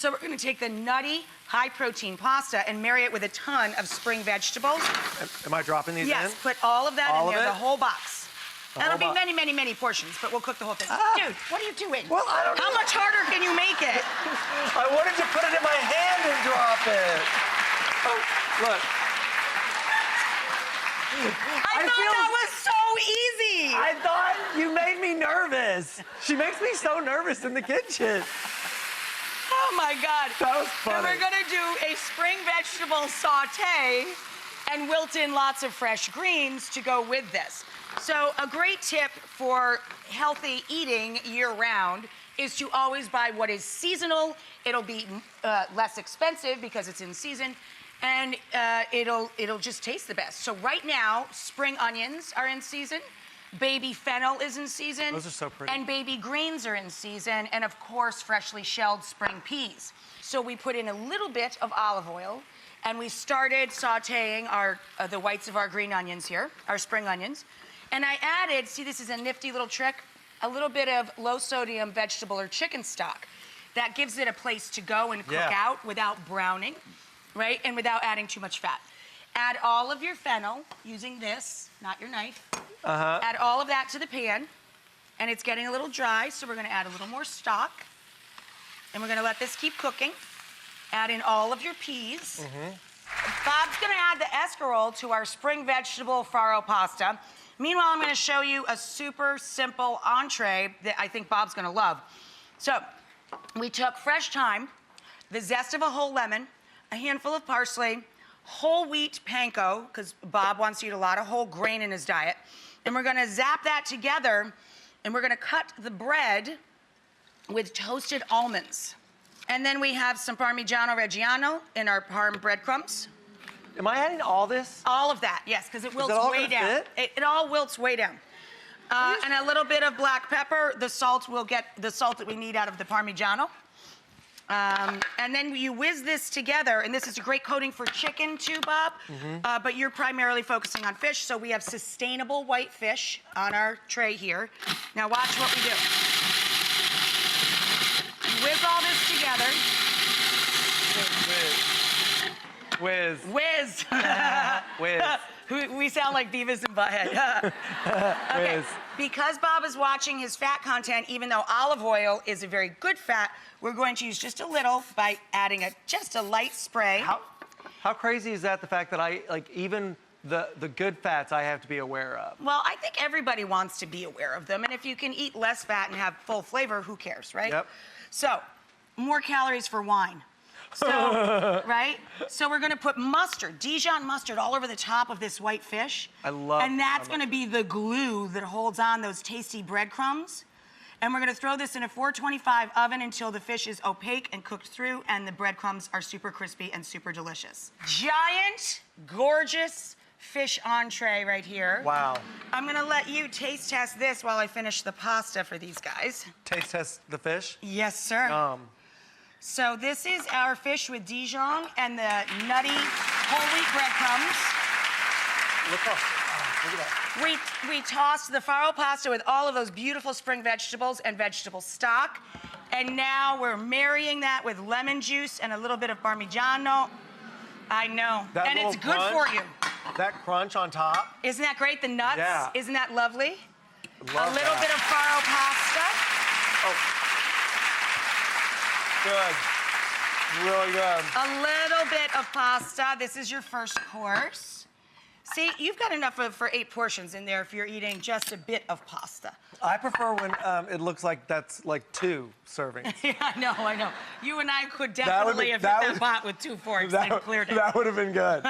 So we're gonna take the nutty, high-protein pasta and marry it with a ton of spring vegetables. Am I dropping these in? Yes, put all of that in there, the whole box. That'll be many, many, many portions, but we'll cook the whole thing. Dude, what are you doing? Well, I don't know. How much harder can you make it? I wanted to put it in my hand and drop it. Oh, look. I thought that was so easy. I thought you made me nervous. She makes me so nervous in the kitchen. Oh my God. That was funny. And we're gonna do a spring vegetable saute and wilt in lots of fresh greens to go with this. So a great tip for healthy eating year-round is to always buy what is seasonal. It'll be less expensive because it's in season, and it'll just taste the best. So right now, spring onions are in season. Baby fennel is in season. Those are so pretty. And baby greens are in season, and of course, freshly shelled spring peas. So we put in a little bit of olive oil, and we started sauteing the whites of our green onions here, our spring onions. And I added, see, this is a nifty little trick, a little bit of low-sodium vegetable or chicken stock. That gives it a place to go and cook out without browning, right? And without adding too much fat. Add all of your fennel using this, not your knife. Add all of that to the pan, and it's getting a little dry, so we're gonna add a little more stock. And we're gonna let this keep cooking. Add in all of your peas. Bob's gonna add the escarole to our spring vegetable farro pasta. Meanwhile, I'm gonna show you a super simple entree that I think Bob's gonna love. So, we took fresh thyme, the zest of a whole lemon, a handful of parsley, whole wheat panko, because Bob wants to eat a lot of whole grain in his diet. And we're gonna zap that together, and we're gonna cut the bread with toasted almonds. And then we have some Parmigiano Reggiano in our parm breadcrumbs. Am I adding all this? All of that, yes, because it wilts way down. Fit? It all wilts way down. And a little bit of black pepper. The salt, we'll get the salt that we need out of the Parmigiano. And then you whiz this together, and this is a great coating for chicken too, Bob. But you're primarily focusing on fish, so we have sustainable white fish on our tray here. Now watch what we do. Whiz all this together. Whiz. Whiz. Whiz. We sound like Beavis and Butthead. Okay. Whiz. Because Bob is watching his fat content, even though olive oil is a very good fat, we're going to use just a little by adding just a light spray. How crazy is that, the fact that even the good fats I have to be aware of? Well, I think everybody wants to be aware of them, and if you can eat less fat and have full flavor, who cares, right? Yep. So, more calories for wine. So, right? So we're gonna put mustard, Dijon mustard, all over the top of this white fish. I love And that's gonna be the glue that holds on those tasty breadcrumbs. And we're gonna throw this in a 425 oven until the fish is opaque and cooked through and the breadcrumbs are super crispy and super delicious. Giant, gorgeous fish entree right here. Wow. I'm gonna let you taste test this while I finish the pasta for these guys. Taste test the fish? Yes, sir. So this is our fish with Dijon and the nutty whole wheat breadcrumbs. Look at that. We tossed the farro pasta with all of those beautiful spring vegetables and vegetable stock. And now we're marrying that with lemon juice and a little bit of Parmigiano. I know. And it's good for you. That crunch on top. Isn't that great? The nuts. Yeah. Isn't that lovely? Love a little bit of farro pasta. Oh. Good. Really good. A little bit of pasta. This is your first course. See, you've got enough for 8 portions in there if you're eating just a bit of pasta. I prefer when it looks like that's like 2 servings. Yeah, I know. You and I could definitely have hit that pot with 2 forks and cleared it. That would have been good.